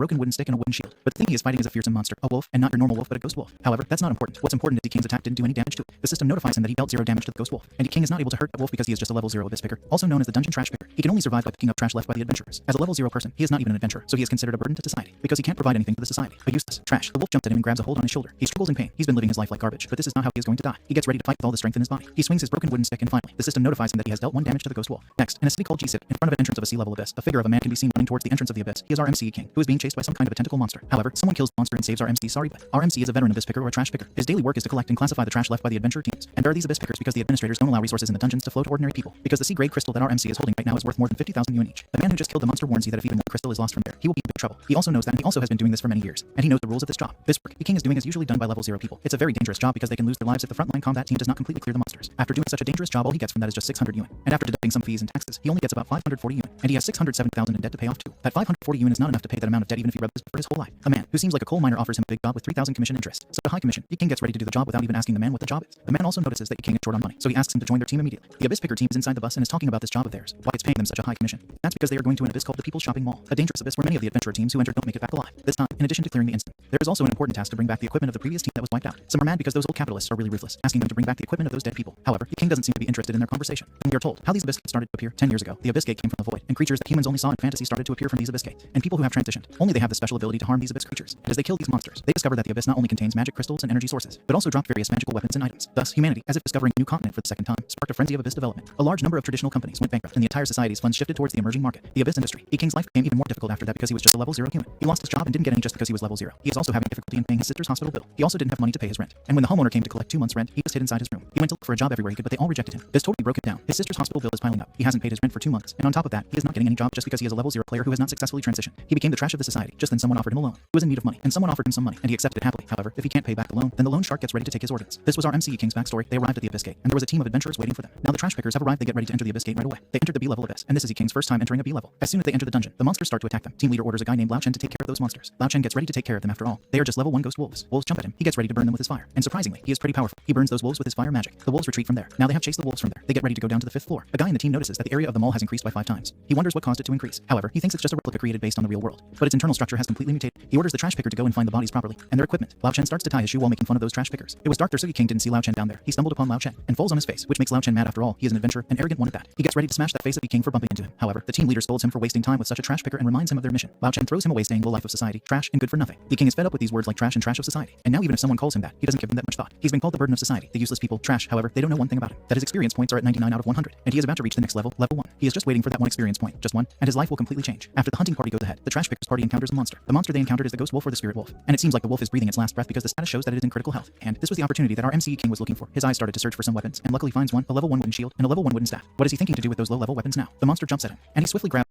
broken wooden stick and a wooden shield. But the thing he is fighting is a fearsome monster, a wolf, and not your normal wolf but a ghost wolf. However, that's not important. What's important is the King's attack didn't do any damage to it. The system notifies him that he dealt 0 damage to the ghost wolf, and the King is not able to hurt the wolf because he is just a level 0 abyss picker, also known as the dungeon trash picker. He can only survive by picking up trash left by the adventurers. As a level 0 person, he is not even an adventurer, so he is considered a burden to society because he can't provide anything to the society. A useless trash. The wolf jumps at him and grabs a hold on his shoulder. He struggles in pain. He's been living his life like garbage, but this is not how he is going to die. He gets ready to fight with all the strength in his body. He swings his broken wooden stick, and finally, the system notifies him that he has dealt 1 damage to the ghost wolf. Next, in a city called G-City, in front of an entrance of a sea-level abyss, a figure of a man can be seen running towards the entrance of the abyss. He is our MC King, who is being chased by some kind of a tentacle monster. However, someone kills the monster and saves our MC. Sorry, but our MC is a veteran abyss picker or a trash picker. His daily work is to collect and classify the trash left by the adventure teams. And there are these abyss pickers because the administrators don't allow resources in the dungeons to flow to ordinary people, because the sea-grade crystal that our MC is holding right now is worth more than 50,000 UN each. The man who just killed the monster warns you that if even more crystal is lost from there, he will be in big trouble. He also knows that, and he also has been doing this for many years, and he knows the rules of this job. This work the King is doing is usually done by level 0 people. It's a very dangerous job because they can lose their lives if the frontline combat team does not completely clear the monsters. After doing such a dangerous job, all he gets from that is just 600 UN. And after deducting some fees and taxes, he only gets about 540 UN, and he has 607,000 in debt to pay off too. That 540 UN is not enough to pay that amount of debt even if he rubbed this for his whole life. A man who seems like a coal miner offers him a big job with 3,000 commission interest. So a high commission. The King gets ready to do the job without even asking the man what the job is. The man also notices that the King is short on money, so he asks him to join their team immediately. The abyss picker team is inside the bus and is talking about this job of theirs, why it's paying them such a high commission. That's because they are going to an abyss called the People's Shopping Mall, a dangerous abyss where many of the adventurer teams who enter don't make it back alive. This time, in addition to clearing the instant, there is also an important task to bring back the equipment of the previous team that was wiped out. Some are mad because those old capitalists are really ruthless, asking them to bring back the equipment of those dead people. However, the King doesn't seem to be interested in their conversation. And we are told how these abyss gates started to appear 10 years ago. The abyss gate came from the void, and creatures that humans only saw in fantasy started to appear from these abyss gates. And people who have transitioned, only they have the special ability to harm these abyss creatures. And as they kill these monsters, they discover that the abyss not only contains magic crystals and energy sources, but also drop various magical weapons and items. Thus, humanity, as if discovering a new continent for the second time, sparked a frenzy of abyss development. A large number of traditional companies went bankrupt, and the entire society's funds shifted towards the emerging market, the abyss industry. The King's life became even more difficult after that because he was just a level 0 human. He lost his job and didn't get any just because he was level 0. He is also having difficulty in paying his sister's hospital bill. He also didn't have money to pay his rent. And when the homeowner came to collect 2 months' rent, he just hid inside his room. He went to look for a job everywhere he could, but they all rejected him. This totally broke him down. His sister's hospital bill is piling up. He hasn't paid his rent for 2 months, and on top of that, he is not getting any job just because he is a level 0 player who has not successfully transitioned. He became the trash of the society. Just then someone offered him a loan. He was in need of money, and someone offered him some money, and he accepted it happily. However, if he can't pay back the loan, then the loan shark gets ready to take his organs. This was our MC King's backstory. They arrived at the abyss gate, and there was a team of adventurers waiting for them. Now the trash pickers have arrived. They get ready to enter the abyss gate right away. They entered the B-level abyss, and this is the King's first time entering a B-level. As soon as they enter the dungeon, the monsters start to attack them. Team leader orders a guy named Lao Chen to take care of those monsters. Lao Chen gets ready to take care of them after all. They are just level 1 ghost wolves. Wolves jump at him. He gets ready to burn them with his fire. And surprisingly, he is pretty powerful. He burns those wolves with his fire magic. The wolves retreat from there. Now they have chased the wolves from there. They get ready to go down to the 5th floor. A guy in the team notices that the area of the mall has increased by 5 times. He wonders what caused it to increase. However, he thinks it's just a replica created based on the real world. But its internal structure has completely mutated. He orders the trash picker to go and find the bodies properly and their equipment. Lao Chen starts to tie his shoe while making fun of those trash pickers. It was dark there, so the King didn't see Lao Chen down there. He stumbled upon Lao Chen and falls on his face, which makes Lao Chen mad after all. He is an adventurer, an arrogant one at that. He gets ready to smash that face of the King for bumping into him. However, the team leader scolds him for wasting time with such a trash picker and reminds him of their mission. Lao Chen throws him away saying low life of society, trash and good for nothing. The King is fed up with these words like trash and trash of society. And now even if someone calls him that, he doesn't give them that much thought. He's been called the burden of society, the useless people, trash. However, they don't know one thing about him, that his experience points are at 99 out of 100, and he is about to reach the next level, level 1. He is just waiting for that one experience point, just one, and his life will completely change. After the hunting party goes ahead, the trash pickers party encounters a monster. The monster they encountered is the ghost wolf or the spirit wolf, and it seems like the wolf is breathing its last breath because the status shows that it is in critical health. And this was the opportunity that our MC King was looking for. His eyes started to search for some weapons, and luckily finds one, a level 1 wooden shield and a level 1 wooden staff. What is he thinking to do with those low-level weapons now? The monster jumps at him, and he swiftly grabs